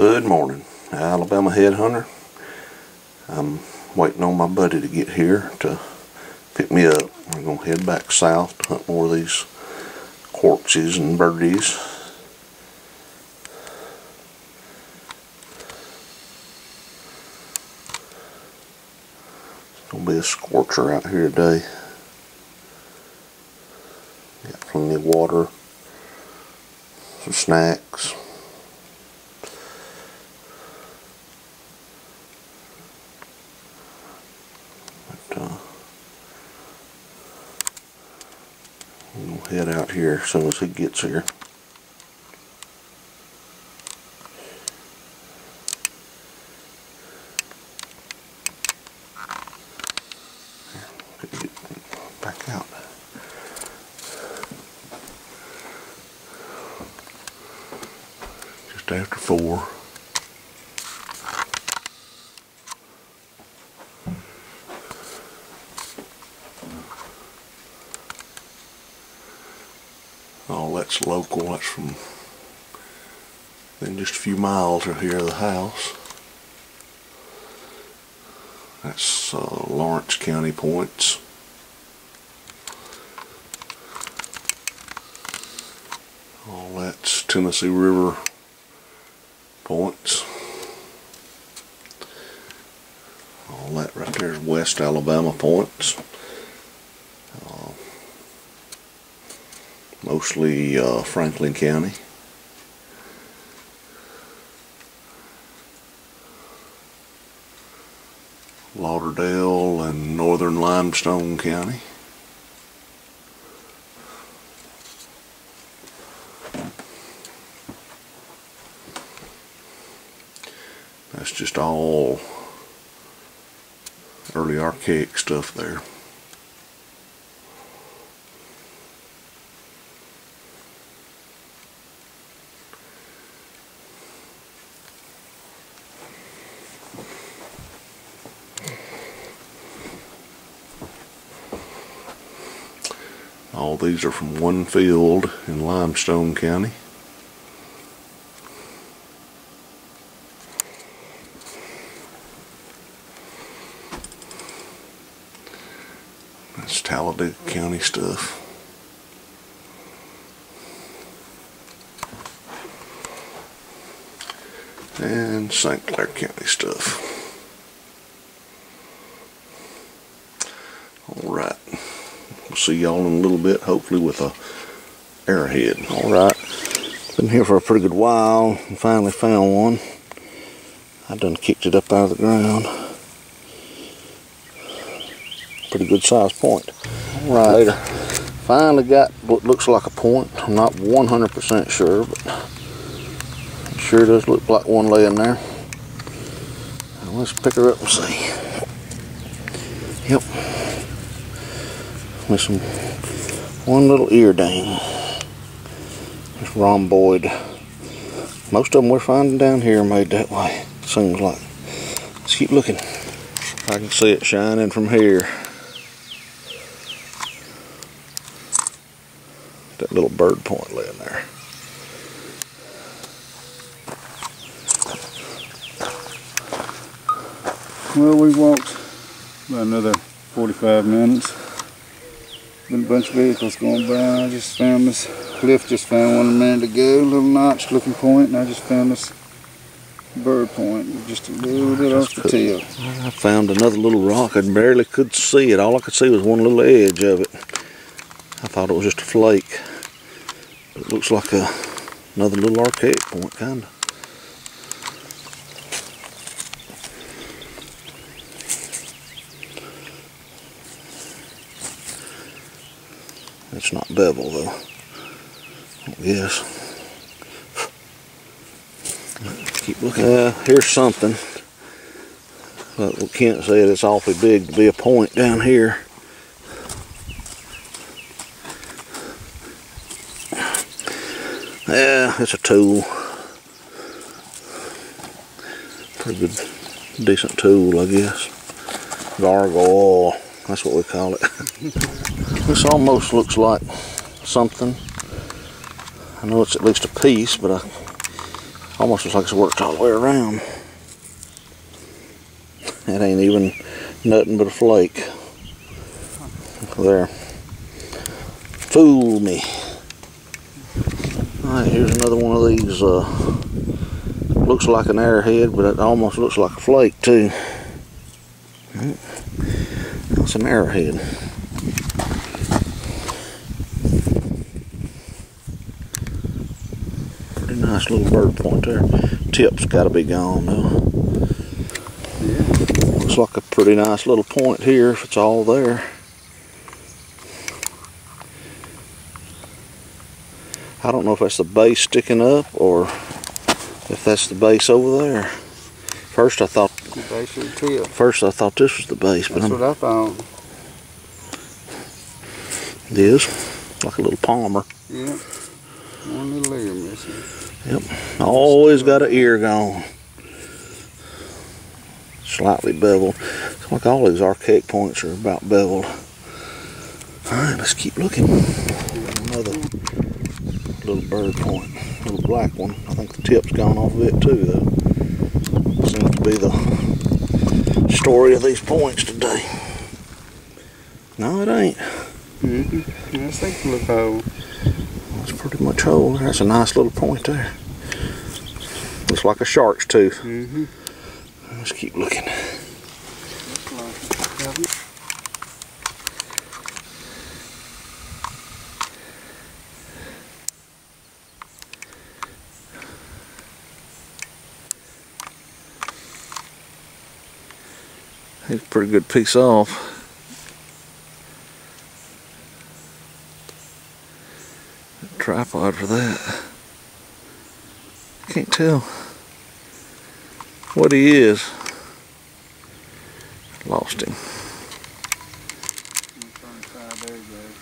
Good morning, Alabama Headhunter. I'm waiting on my buddy to get here to pick me up. We're going to head back south to hunt more of these quartzes and birdies. It's going to be a scorcher out here today. Got plenty of water, some snacks. We'll head out here as soon as he gets here. Get back out. Just after 4. Oh, that's local. That's from then just a few miles out here of the house. That's Lawrence County points. All that's Tennessee River points. All that right there is West Alabama points. Mostly Franklin County. Lauderdale and Northern Limestone County. That's just all early Archaic stuff there. All these are from one field in Limestone County. That's Talladega County stuff. And St. Clair County stuff. Alright. We'll see y'all in a little bit, hopefully with a Arrowhead. Alright, been here for a pretty good while and finally found one. I done kicked it up out of the ground. Pretty good size point. Alright, finally got what looks like a point. I'm not 100% sure, but it sure does look like one laying there. Now let's pick her up and see. Yep. With some one little ear dang. Just rhomboid. Most of them we're finding down here made that way, seems like. Let's keep looking. I can see it shining from here. That little bird point laying there. Well, we walked about another 45 minutes. Been a bunch of vehicles going by. I just found this. Cliff just found one a minute ago, a little notched looking point, and I just found this bird point, just a little bit off the tail. I found another little rock. I barely could see it. All I could see was one little edge of it. I thought it was just a flake. But it looks like another little Archaic point, kind of. It's not bevel though, I guess. Keep looking. Here's something, but we can't say it's awfully big to be a point down here. Yeah, it's a tool. Pretty good, decent tool, I guess. Gargoyle, that's what we call it. This almost looks like something. I know it's at least a piece, but Almost looks like it's worked all the way around. It ain't even nothing but a flake. There. Fool me. Alright, here's another one of these. Looks like an arrowhead, but it almost looks like a flake too. That's an arrowhead. Pretty nice little bird point there. Tip's got to be gone though. Yeah. Looks like a pretty nice little point here if it's all there. I don't know if that's the base sticking up or if that's the base over there. First I thought the base of the tip. First I thought this was the base, but that's what I thought. It is like a little palmer. Yep. One little ear missing. Yep. Always got an ear gone. Slightly beveled. It's like all these archaic points are about beveled. Alright, let's keep looking. Another little bird point. Little black one. I think the tip's gone off of it too though. Seems to be the story of these points today. No, it ain't. Let's take a look whole. That's pretty much whole. That's a nice little point there. Looks like a shark's tooth. Let's keep looking. It's a pretty good piece off. Tripod for that. Can't tell what he is. Lost him. There he goes.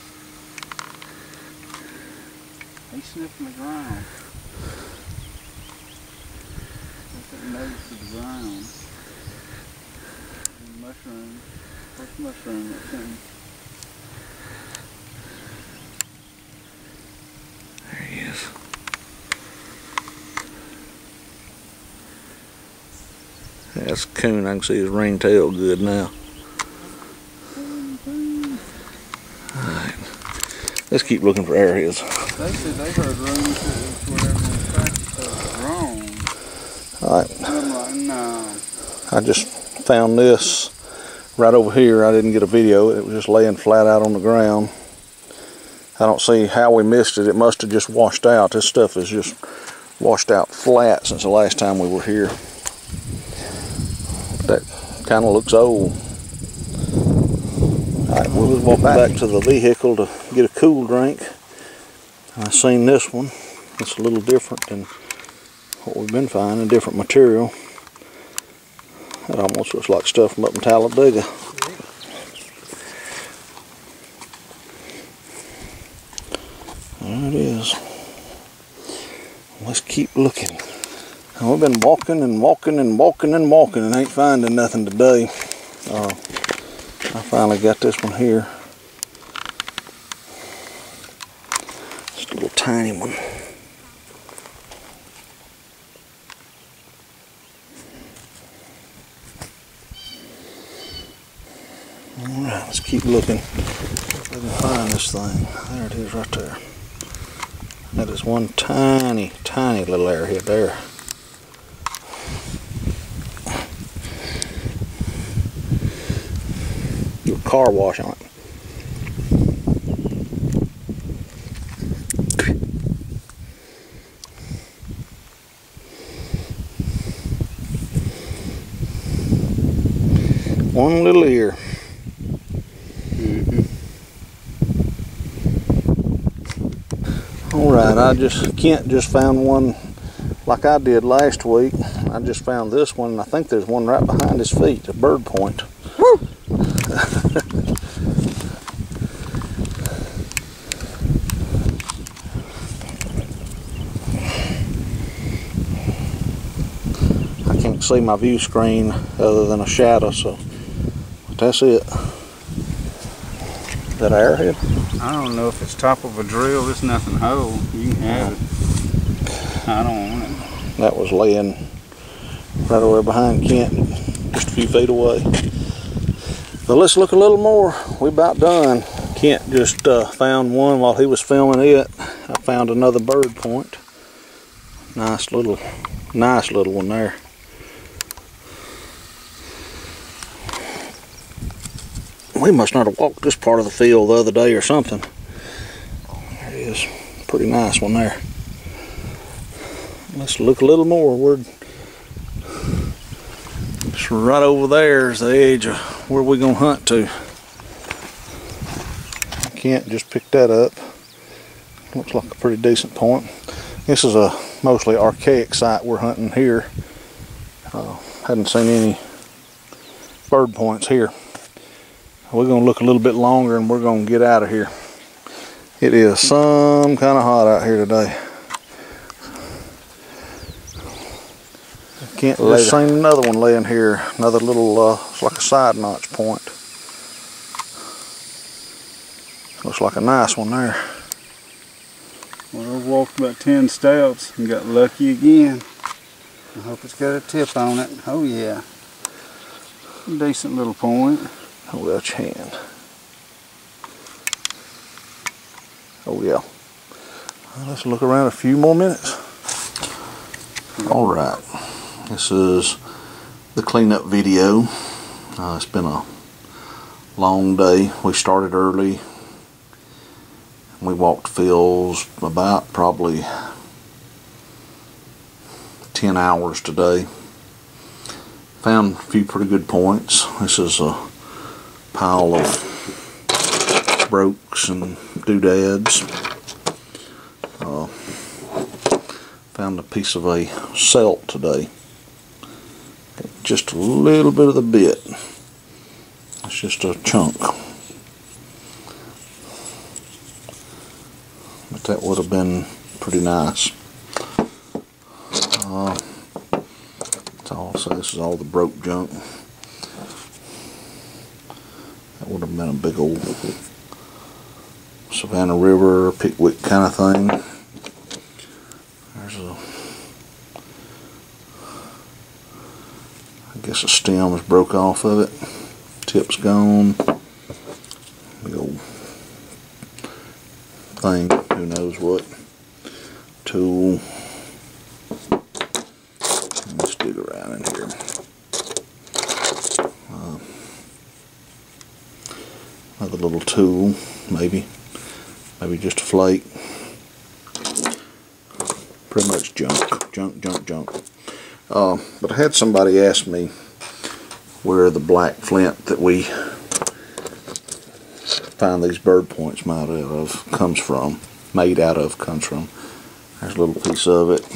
He's sniffing the ground. That's that nose to the ground. And mushroom. What's mushroom? That thing? There he is. That's a coon. I can see his ringtail good now. Alright. Let's keep looking for arrowheads. They said they heard rumors that it was where everyone practiced wrong. Alright. I'm like, no. I just found this right over here. I didn't get a video. It was just laying flat out on the ground. I don't see how we missed it. It must have just washed out. This stuff is just washed out flat since the last time we were here. That kind of looks old. Alright, we'll walk back to the vehicle to get a cool drink. I seen this one. It's a little different than what we've been finding, different material. It almost looks like stuff from up in Talladega. There it is. Let's keep looking. And we've been walking and walking and walking and walking and ain't finding nothing today. I finally got this one here. Just a little tiny one. Alright, let's keep looking. We can find this thing. There it is right there. That is one tiny, tiny little arrowhead there. Do a car wash on it. One little ear. Alright, Kent just found one like I did last week. I just found this one, and I think there's one right behind his feet, a bird point. Woo! I can't see my view screen other than a shadow, so that's it. Is that an arrowhead? I don't know if it's top of a drill. There's nothing whole. You can have it. I don't want it. That was laying right over behind Kent, just a few feet away. But let's look a little more. We're about done. Kent just found one while he was filming it. I found another bird point. Nice little one there. We must not have walked this part of the field the other day or something. There it is. Pretty nice one there. Let's look a little more. We're just right over there is the edge of where we're gonna hunt to. Kent just picked that up. Looks like a pretty decent point. This is a mostly archaic site we're hunting here. Hadn't seen any bird points here. We're gonna look a little bit longer and we're gonna get out of here. It is some kind of hot out here today. Can't just seen another one laying here. Another little, it's like a side notch point. Looks like a nice one there. Well, I walked about 10 steps and got lucky again. I hope it's got a tip on it. Oh yeah. Decent little point. Hold out your hand. Oh yeah. Well, let's look around a few more minutes. Alright. This is the cleanup video. It's been a long day. We started early. We walked fields about probably 10 hours today. Found a few pretty good points. This is a pile of brokes and doodads. Found a piece of a celt today. Just a little bit of the bit. It's just a chunk. But that would have been pretty nice. So this is all the broke junk. That would have been a big old Savannah River, Pickwick kind of thing. There's a, I guess a stem is broke off of it. Tip's gone. Big old thing, who knows what. Tool. Let's dig around in here. Another little tool, maybe just a flake. Pretty much junk. But I had somebody ask me where the black flint that we find these bird points made out of comes from. There's a little piece of it.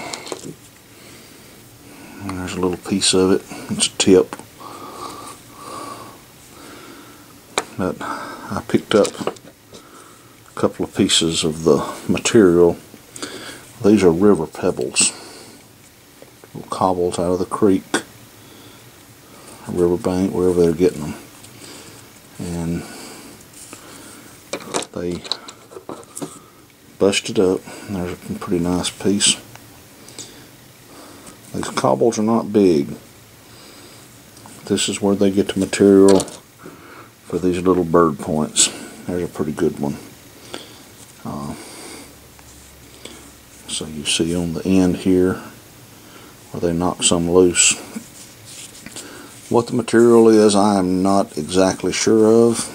And there's a little piece of it. It's a tip. But I picked up a couple of pieces of the material. These are river pebbles. Little cobbles out of the creek, river bank, wherever they're getting them. And they busted up. And there's a pretty nice piece. These cobbles are not big. This is where they get the material for these little bird points. There's a pretty good one. So you see on the end here where they knock some loose. What the material is, I am not exactly sure of,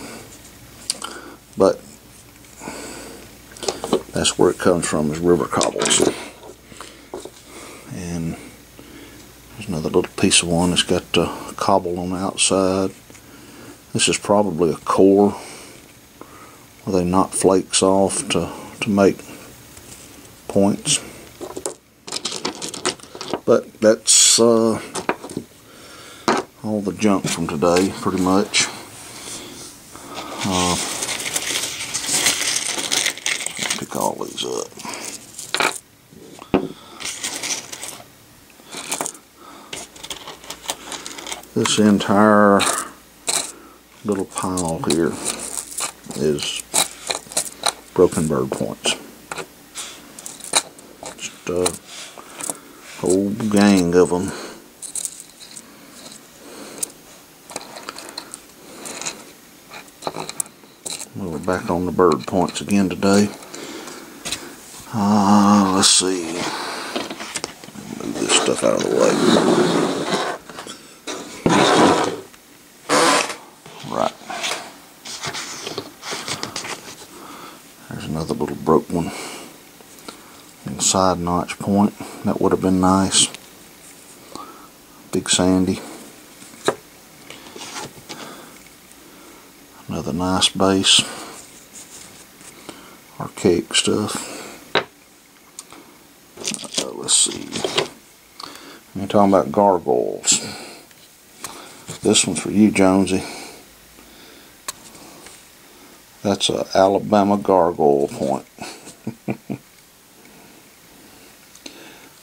but that's where it comes from, is river cobbles. And there's another little piece of one that's got a cobble on the outside. This is probably a core where they knock flakes off to make points. But that's all the junk from today, pretty much. Pick all these up. This entire little pile here is broken bird points. Just Whole gang of them. We're back on the bird points again today. Let's see. Move this stuff out of the way. Right. There's another little broke one. Side notch point. That would have been nice. Big sandy. Another nice base. Archaic stuff. Let's see. You're talking about gargoyles. This one's for you, Jonesy. That's a Alabama gargoyle point.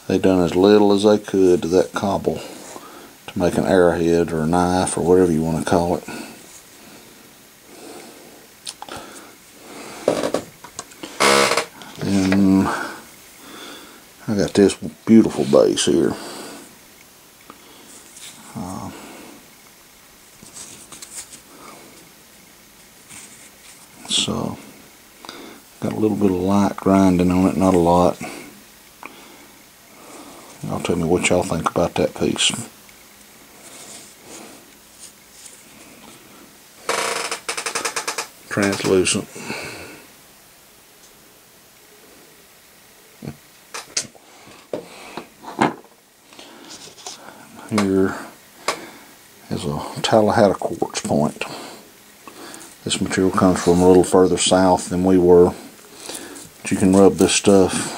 They done as little as they could to that cobble to make an arrowhead or a knife or whatever you want to call it. Then I got this beautiful base here. So got a little bit of light grinding on it, not a lot. Y'all tell me what y'all think about that piece. Translucent. Here is a Tallahassee quartz point. This material comes from a little further south than we were. But you can rub this stuff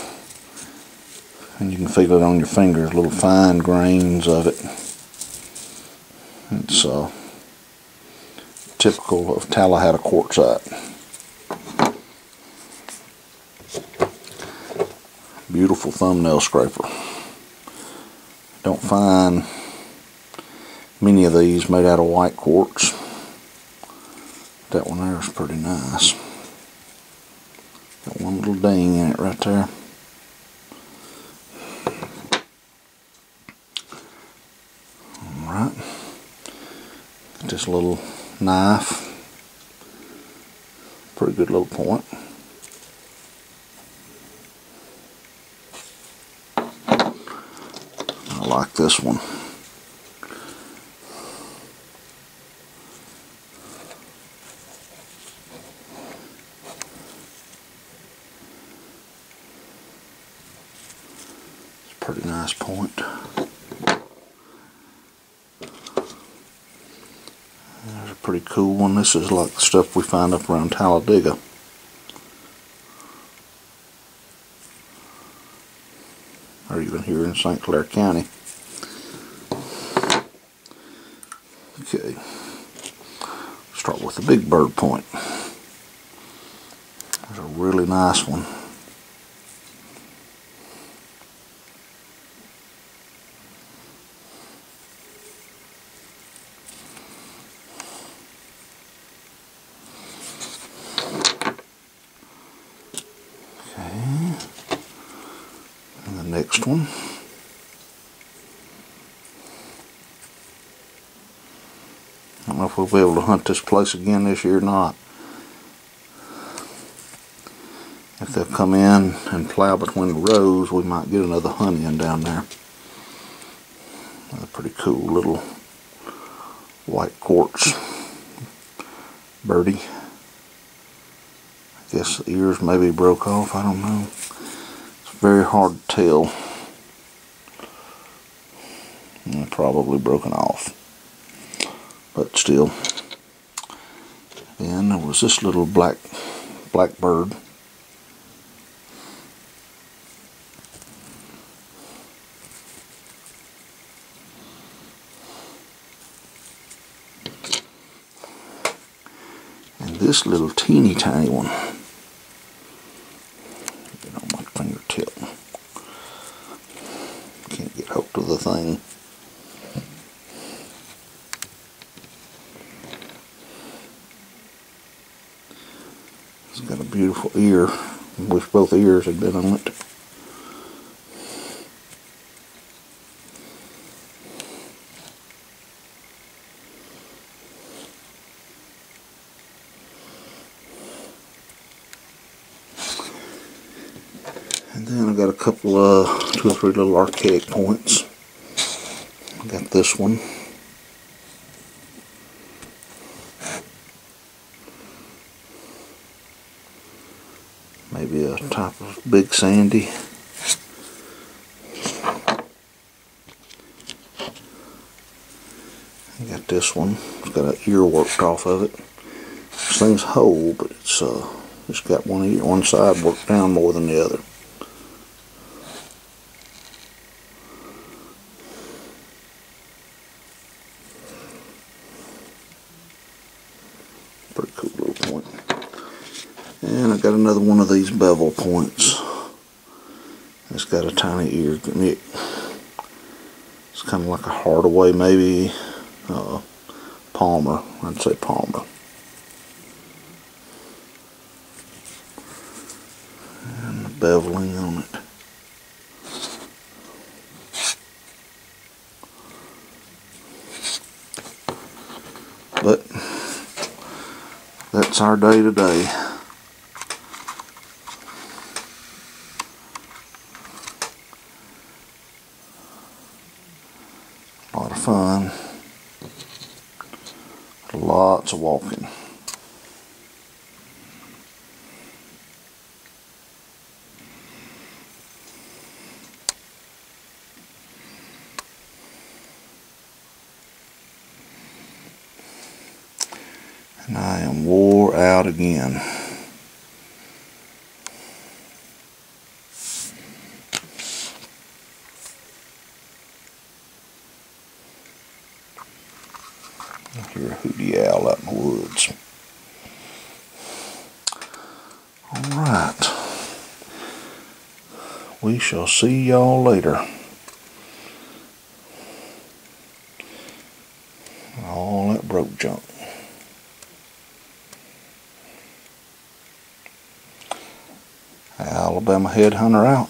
and you can feel it on your fingers, little fine grains of it. It's typical of Tallahassee quartzite. Beautiful thumbnail scraper. Don't find many of these made out of white quartz. That one there is pretty nice. Got one little ding in it right there. Alright. Got this little knife. Pretty good little point. I like this one. It's a pretty nice point. There's a pretty cool one. This is like the stuff we find up around Talladega. Or even here in St. Clair County. Okay. Start with the big bird point. There's a really nice one. Next one. I don't know if we'll be able to hunt this place again this year or not. If they'll come in and plow between the rows, we might get another hunt in down there. Another pretty cool little white quartz birdie. I guess the ears maybe broke off, I don't know. Very hard to tell. And probably broken off. But still. Then there was this little black bird. And this little teeny tiny one. Fingertip. Can't get hold of the thing. It's got a beautiful ear. I wish both ears had been on it. And then I got a couple of 2 or 3 little archaic points. I got this one. Maybe a type of big sandy. I got this one. It's got an ear worked off of it. This thing's whole, but it's got one side worked down more than the other. Pretty cool little point. And I got another one of these bevel points. It's got a tiny ear. It's kind of like a Hardaway, maybe Palmer. I'd say Palmer. And the beveling on it. But that's our day today. A lot of fun. Lots of walking. And I am wore out again. I hear a hootie owl out in the woods. Alright. We shall see y'all later. All that broke junk. Alabama Headhunter out.